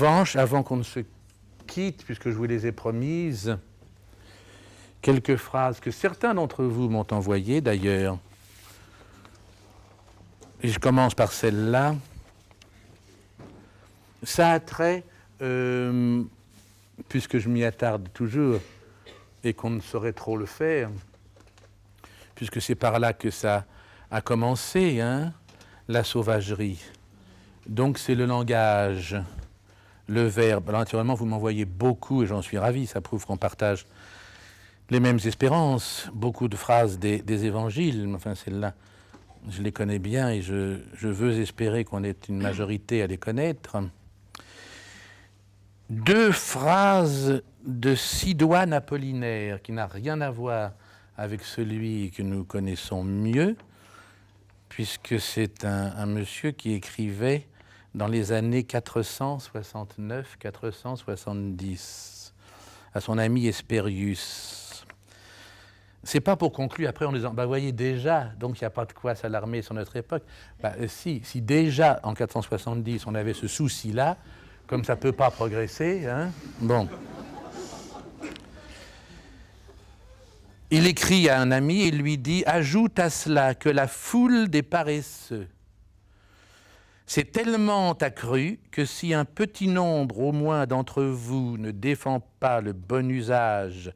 En revanche, avant qu'on ne se quitte, puisque je vous les ai promises, quelques phrases que certains d'entre vous m'ont envoyées d'ailleurs. Et je commence par celle-là. Ça a trait, puisque je m'y attarde toujours et qu'on ne saurait trop le faire, puisque c'est par là que ça a commencé, hein, la sauvagerie. Donc c'est le langage, le verbe. Alors naturellement, vous m'envoyez beaucoup et j'en suis ravi, ça prouve qu'on partage les mêmes espérances, beaucoup de phrases des évangiles, enfin celles-là, je les connais bien et je veux espérer qu'on ait une majorité à les connaître. Deux phrases de Sidoine Apollinaire, qui n'a rien à voir avec celui que nous connaissons mieux, puisque c'est un monsieur qui écrivait dans les années 469-470 à son ami Hespérius. C'est pas pour conclure après en disant, voyez déjà, donc il n'y a pas de quoi s'alarmer sur notre époque. Si déjà en 470 on avait ce souci-là, comme ça ne peut pas progresser, hein, bon. Il écrit à un ami et lui dit « Ajoute à cela que la foule des paresseux s'est tellement accrue que si un petit nombre au moins d'entre vous ne défend pas le bon usage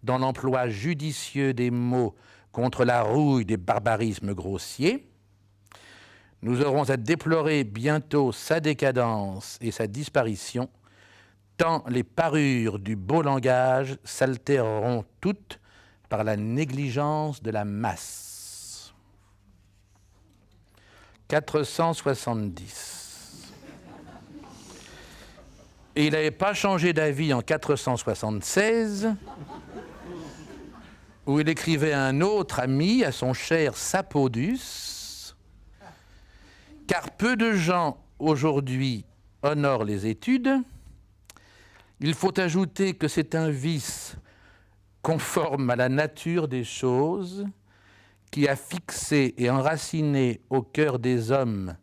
dans l'emploi judicieux des mots contre la rouille des barbarismes grossiers, nous aurons à déplorer bientôt sa décadence et sa disparition, tant les parures du beau langage s'altéreront toutes par la négligence de la masse. 470. Et il n'avait pas changé d'avis en 476, où il écrivait à un autre ami, à son cher Sapodus, car peu de gens aujourd'hui honorent les études. Il faut ajouter que c'est un vice conforme à la nature des choses qui a fixé et enraciné au cœur des hommes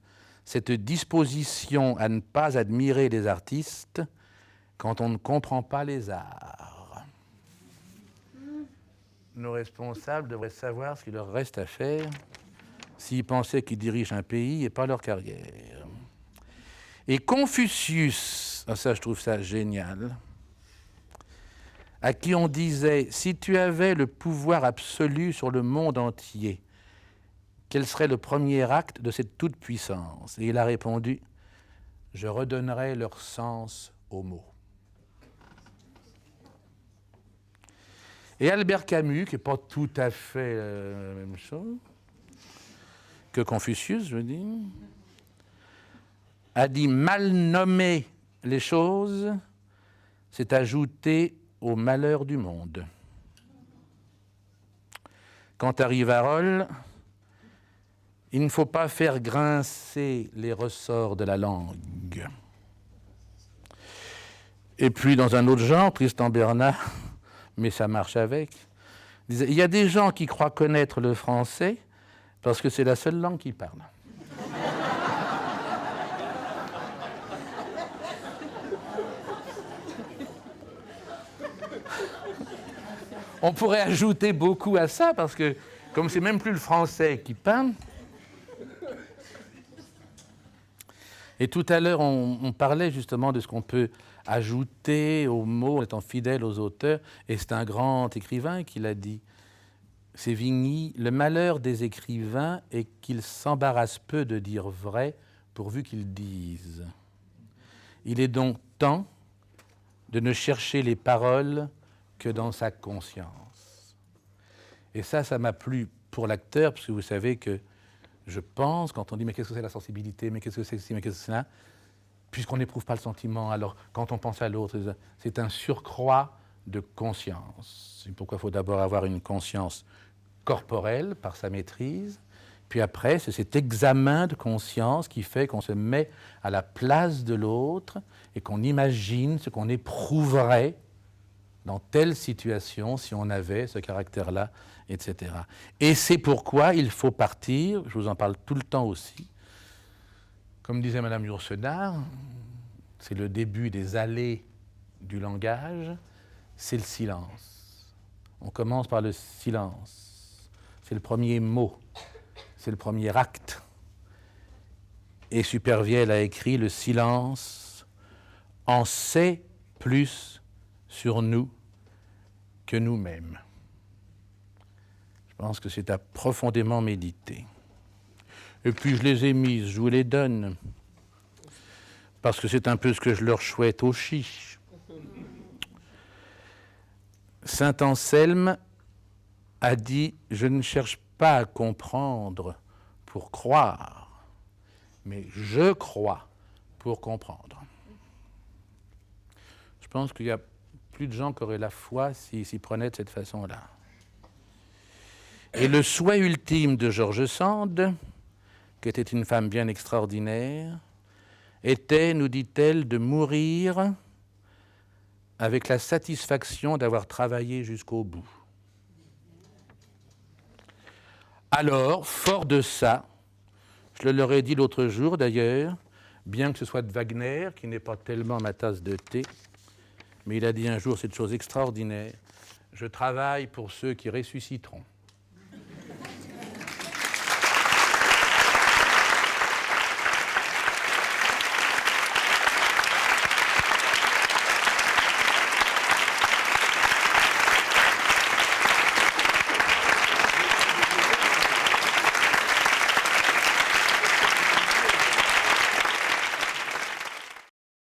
cette disposition à ne pas admirer les artistes quand on ne comprend pas les arts. Nos responsables devraient savoir ce qu'il leur reste à faire s'ils pensaient qu'ils dirigent un pays et pas leur carrière. Et Confucius, ça je trouve ça génial, à qui on disait « Si tu avais le pouvoir absolu sur le monde entier, quel serait le premier acte de cette toute-puissance ?» Et il a répondu « Je redonnerais leur sens aux mots. » Et Albert Camus, qui n'est pas tout à fait la même chose que Confucius, je veux dire, a dit « Mal nommer les choses, c'est ajouter au malheur du monde. » Quant à Rivarol, il ne faut pas faire grincer les ressorts de la langue. Et puis, dans un autre genre, Tristan Bernard, mais ça marche avec, disait, il y a des gens qui croient connaître le français parce que c'est la seule langue qu'ils parlent. On pourrait ajouter beaucoup à ça, parce que comme c'est même plus le français qui parle. Et tout à l'heure, on parlait justement de ce qu'on peut ajouter aux mots en étant fidèle aux auteurs, et c'est un grand écrivain qui l'a dit. C'est Vigny, le malheur des écrivains est qu'ils s'embarrassent peu de dire vrai pourvu qu'ils disent. Il est donc temps de ne chercher les paroles que dans sa conscience. Et ça m'a plu pour l'acteur, parce que vous savez que je pense, quand on dit « mais qu'est-ce que c'est la sensibilité, mais qu'est-ce que c'est ceci, mais qu'est-ce que c'est cela ?» puisqu'on n'éprouve pas le sentiment, alors quand on pense à l'autre, c'est un surcroît de conscience. C'est pourquoi il faut d'abord avoir une conscience corporelle par sa maîtrise, puis après, c'est cet examen de conscience qui fait qu'on se met à la place de l'autre et qu'on imagine ce qu'on éprouverait dans telle situation si on avait ce caractère-là, etc. Et c'est pourquoi il faut partir, je vous en parle tout le temps aussi, comme disait Madame Yourcenar, c'est le début des allées du langage, c'est le silence. On commence par le silence. C'est le premier mot, c'est le premier acte. Et Supervielle a écrit « Le silence en sait plus sur nous que nous-mêmes ». Je pense que c'est à profondément méditer. Et puis je les ai mises, je vous les donne, parce que c'est un peu ce que je leur souhaite aussi. Saint Anselme a dit « Je ne cherche pas à comprendre pour croire, mais je crois pour comprendre ». Je pense qu'il y a plus de gens qui auraient la foi s'ils s'y prenaient de cette façon-là. Et le souhait ultime de George Sand, qui était une femme bien extraordinaire, était, nous dit-elle, de mourir avec la satisfaction d'avoir travaillé jusqu'au bout. Alors, fort de ça, je leur ai dit l'autre jour d'ailleurs, bien que ce soit de Wagner, qui n'est pas tellement ma tasse de thé, mais il a dit un jour cette chose extraordinaire, je travaille pour ceux qui ressusciteront.